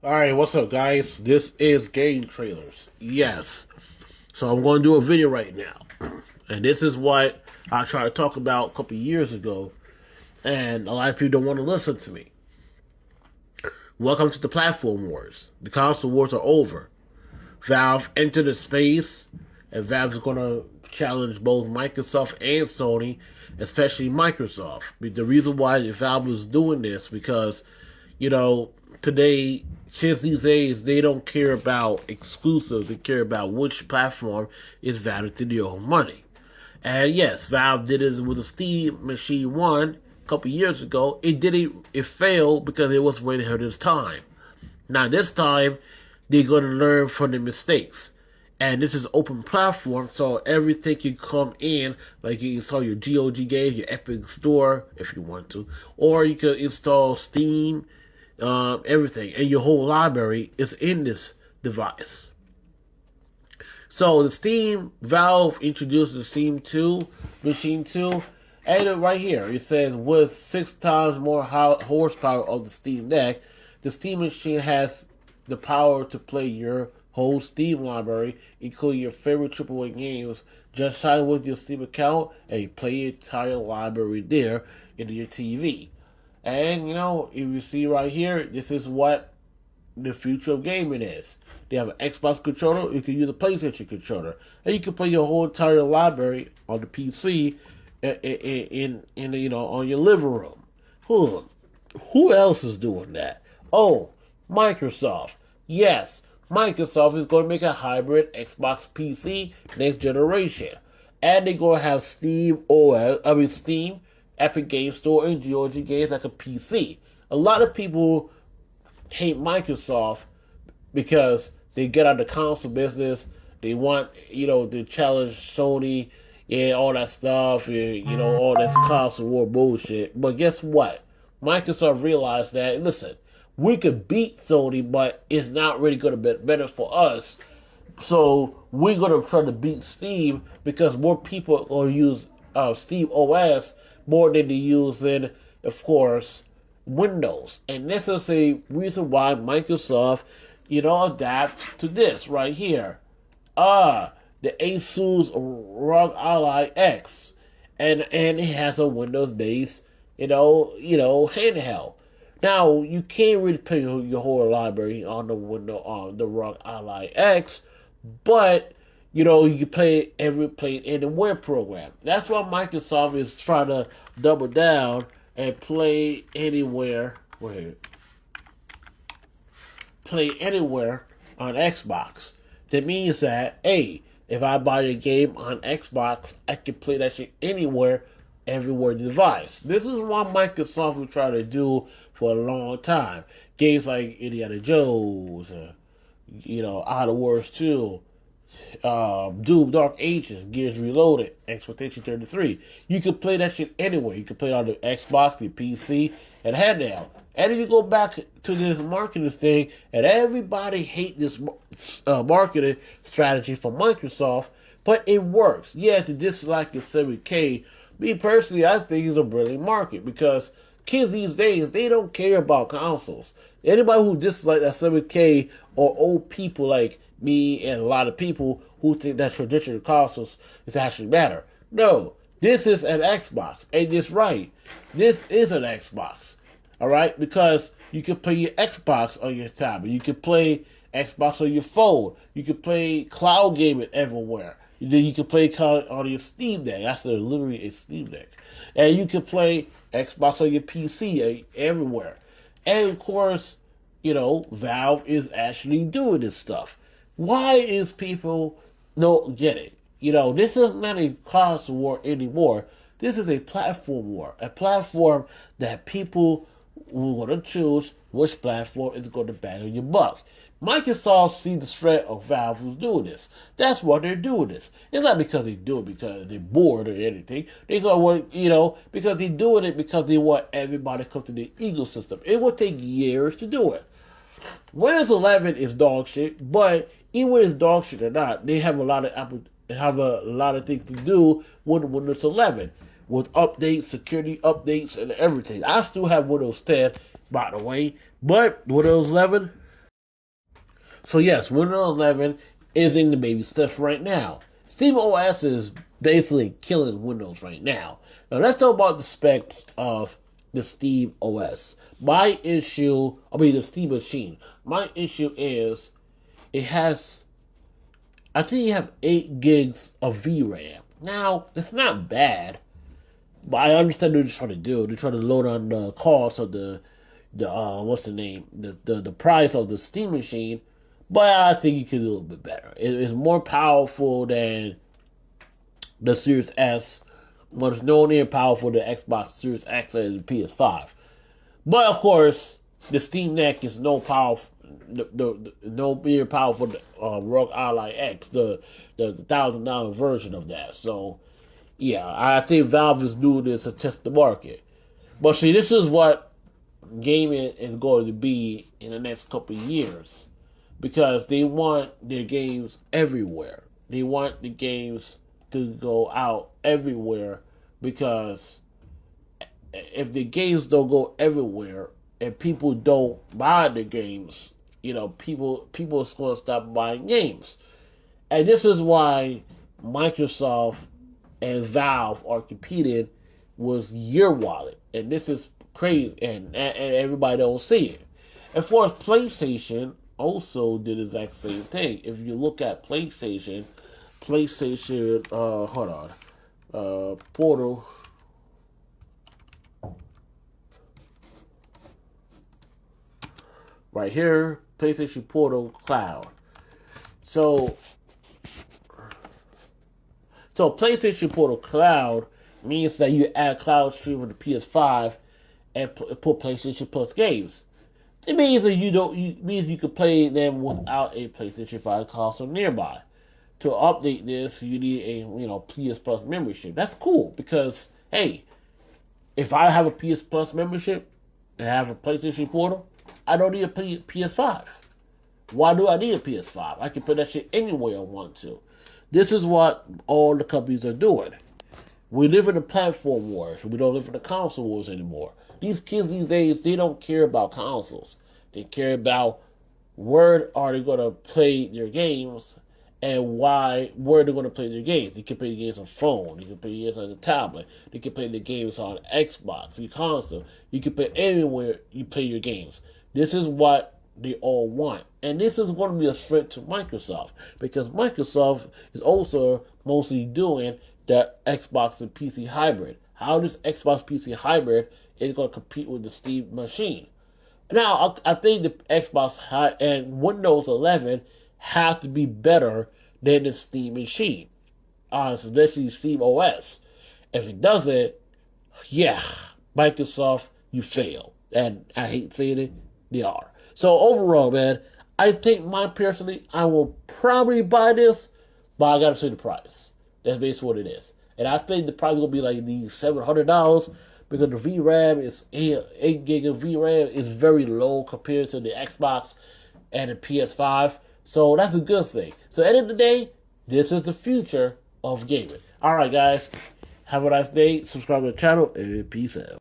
Alright, what's up, guys? This is Game Trailers. Yes. So I'm going to do a video right now. And this is what I tried to talk about a couple years ago. And a lot of people don't want to listen to me. Welcome to the platform wars. The console wars are over. Valve entered the space, and Valve is going to challenge both Microsoft and Sony, especially Microsoft. The reason why Valve is doing this because, today, since these days, they don't care about exclusives. They care about which platform is valued to their own money. And yes, Valve did it with the Steam Machine 1 a couple years ago. It failed because it was waiting for this time. Now this time, they're going to learn from the mistakes. And this is open platform, so everything can come in. Like you can install your GOG game, your Epic Store, if you want to. Or you can install Steam, everything. And your whole library is in this device. So the Steam, Valve introduced the Steam 2, Machine 2. And right here, it says with 6 times more horsepower of the Steam Deck, the Steam Machine has the power to play your whole Steam library, including your favorite AAA games. Just sign with your Steam account and you play your entire library there into your TV. And, if you see right here, this is what the future of gaming is. They have an Xbox controller, you can use a PlayStation controller. And you can play your whole entire library on the PC on your living room. Who else is doing that? Oh, Microsoft. Yes, Microsoft is going to make a hybrid Xbox PC next generation. And they're going to have Steam, Epic Game Store, and GOG games like a PC. A lot of people hate Microsoft because they get out of the console business. They want, to challenge Sony and all that stuff, and, all that console war bullshit. But guess what? Microsoft realized that, listen, we could beat Sony, but it's not really going to be better for us. So we're going to try to beat Steam because more people are use Steam OS more than they use in, of course, Windows. And this is a reason why Microsoft, adapt to this right here. The Asus ROG Ally X. And it has a Windows-based, handheld. Now, you can't really play your whole library on the ROG Ally X, but you can play anywhere program. That's why Microsoft is trying to double down and play anywhere. Play anywhere on Xbox. That means that, hey, if I buy a game on Xbox, I can play that shit anywhere, everywhere device. This is what Microsoft will try to do for a long time. Games like Indiana Jones, Outer Worlds 2, Doom Dark Ages, Gears Reloaded, Expedition 33. You can play that shit anywhere. You can play it on the Xbox, the PC, and handheld. And then you go back to this marketing thing, and everybody hate this marketing strategy from Microsoft, but it works. Yeah, to dislike the 7K, me personally, I think it's a brilliant market because kids these days, they don't care about consoles. Anybody who dislikes that 7K or old people like me and a lot of people who think that traditional consoles is actually better. No, this is an Xbox. And it's right. This is an Xbox. Alright? Because you can play your Xbox on your tablet. You can play Xbox on your phone. You can play cloud gaming everywhere. Then you can play on your Steam Deck. That's literally a Steam Deck. And you can play Xbox on your PC everywhere. And of course, Valve is actually doing this stuff. Why is people don't get it? This is not a console war anymore. This is a platform war. A platform that people will going to choose which platform is going to bang on your buck. Microsoft see the threat of Valve who's doing this. That's why they're doing this. It's not because they do it because they're bored or anything. They go, because they're doing it because they want everybody to come to the ecosystem. It will take years to do it. Windows 11 is dog shit, but even when it's dog shit or not, they have a lot of things to do with Windows 11, with updates, security updates, and everything. I still have Windows 10, by the way, but Windows 11 So yes, Windows 11 is in the baby steps right now. Steam OS is basically killing Windows right now. Now let's talk about the specs of the Steam OS. The Steam machine. My issue is it has, I think you have 8 gigs of VRAM. Now, it's not bad, but I understand what they're trying to do. They're trying to load on the cost of the what's the name? The price of the Steam machine. But I think you can do a little bit better. It's more powerful than the Series S, but it's no near powerful than the Xbox Series X and the PS5. But of course, the Steam Deck is no near powerful than ROG Ally X, the $1,000 version of that. So yeah, I think Valve is doing this to test the market. But see, this is what gaming is going to be in the next couple of years. Because they want their games everywhere. They want the games to go out everywhere. Because if the games don't go everywhere and people don't buy the games, people are going to stop buying games. And this is why Microsoft and Valve are competing with your wallet. And this is crazy. And everybody don't see it. And for PlayStation also did the exact same thing. If you look at PlayStation, Portal. Right here, PlayStation Portal Cloud. So PlayStation Portal Cloud means that you add Cloud Stream on the PS5 and put PlayStation Plus games. It means that you can play them without a PlayStation 5 console nearby. To update this, you need a PS Plus membership. That's cool because hey, if I have a PS Plus membership and have a PlayStation Portal, I don't need a PS5. Why do I need a PS5? I can put that shit anywhere I want to. This is what all the companies are doing. We live in a platform wars. We don't live in the console wars anymore. These kids these days, they don't care about consoles. They care about where are they going to play their games and where they're going to play their games. You can play the games on phone. You can play the games on the tablet. You can play the games on Xbox, your console. You can play anywhere you play your games. This is what they all want. And this is going to be a threat to Microsoft because Microsoft is also mostly doing the Xbox and PC hybrid. How this Xbox PC hybrid is going to compete with the Steam machine. Now, I think the Xbox and Windows 11 have to be better than the Steam machine. Especially Steam OS. If it doesn't, yeah, Microsoft, you fail. And I hate saying it, they are. So overall, man, I think I will probably buy this, but I gotta see the price. That's basically what it is. And I think the price will be like the $700 because the VRAM is 8 gig of VRAM is very low compared to the Xbox and the PS5. So that's a good thing. So at the end of the day, this is the future of gaming. Alright guys, have a nice day, subscribe to the channel, and peace out.